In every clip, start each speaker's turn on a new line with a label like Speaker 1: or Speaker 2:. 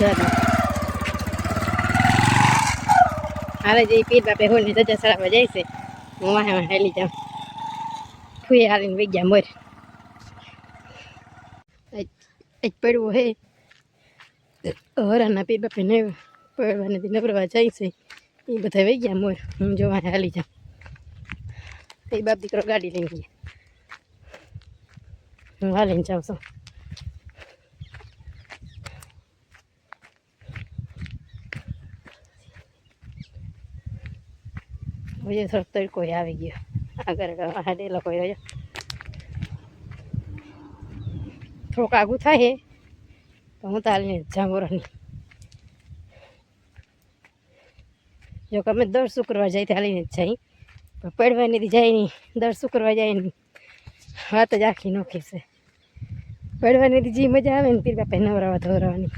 Speaker 1: ગુજરાતમાં હાલે જે પીર બાપે હોય ને ધજા ચડાવવા જાય છે હું વાહે હેલી જાઉં ફૂએ હાલીને વહી ગયા મોર એક પડવું હે હરાના પીર બાપે ને પડવાને નવરવા જાય છે એ બધા વહી ગયા મોર હું જો વાહે હાલી જાઉં એ બાપ દીકરો ગાડી લઈને ગયા હું હાલીને જાઉં છું मुझे થોડોક તડકો આવી ગયો આગળ હાડેલો કોઈ રહ્યો થોડુંક આગું થાય તો હું તો હાલીને જાંબોરાની જો કે અમે દર શુક્રવાર જાય તો હાલીને જ જાય પણ પડવાની જાય નહીં દર શુક્રવાર જાય ને વાત જ આખી નોખી છે પડવાની જે મજા આવે ને પીર બાપા નવરાવા ધોરાવાની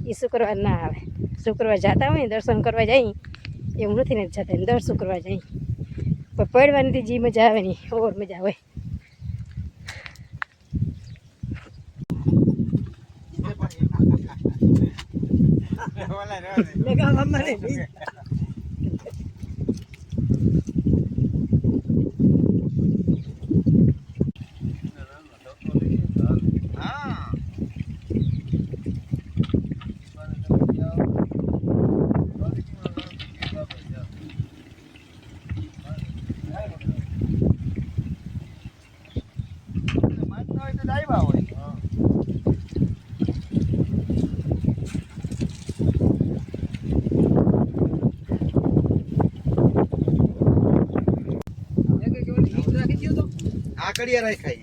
Speaker 1: એ શુક્રવાર ના આવે શુક્રવાર જતા હોય દર્શન કરવા જાય એવું નથી ને જતા દર શુક્રવાર જાય પણ પડવાની જે મજા આવે ને ઓર મજા આવે
Speaker 2: આકડિયા રાઈ ખાઈ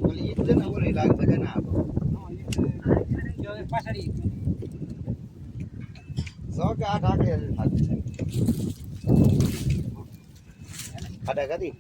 Speaker 2: ઓલી ઈટલે ના ઓલી લાગ બધા ના આપો પાછડી 100 કે 8 આકે ખાડા ગદી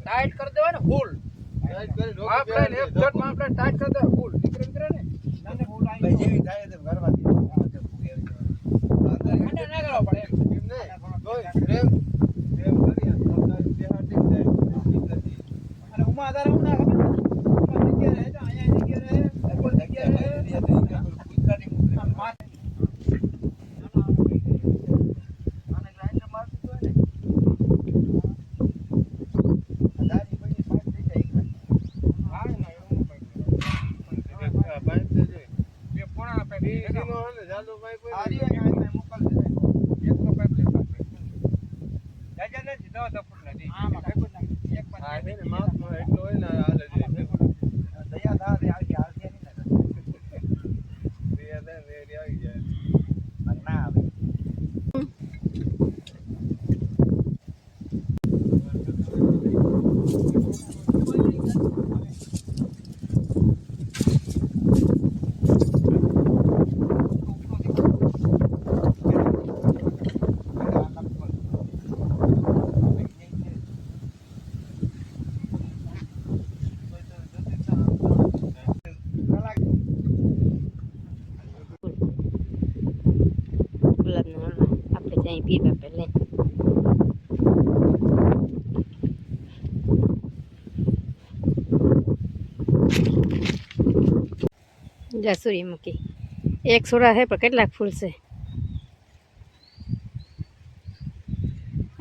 Speaker 2: टाइट कर दे ना फुल टाइट कर આપણે લેફ્ટ શોટ માં આપણે टाइट कर दे फुल નીકળે ને નાને ફૂલ આવી ભાઈ જેવી થાય તે ઘરમાંથી અંદર ના કરો પડે એમ ને કોઈ પ્રેમ પ્રેમ કરી દેહાર દે જાય અને ઉમા આધાર હું ના ખબર જગ્યા રહે તો અહીંયા જગ્યા રહે કોઈ જગ્યા રહે ગુજરાતી મુસ્લિમ પીર બાપે લે જા સૂર્યમુખી એક છોડા છે પણ કેટલાક ફૂલ છે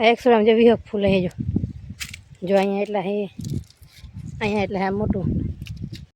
Speaker 2: એક છોડામાં જો વિહક ફૂલ હે જો અહીંયા એટલા હે અહીંયા એટલા હે મોટું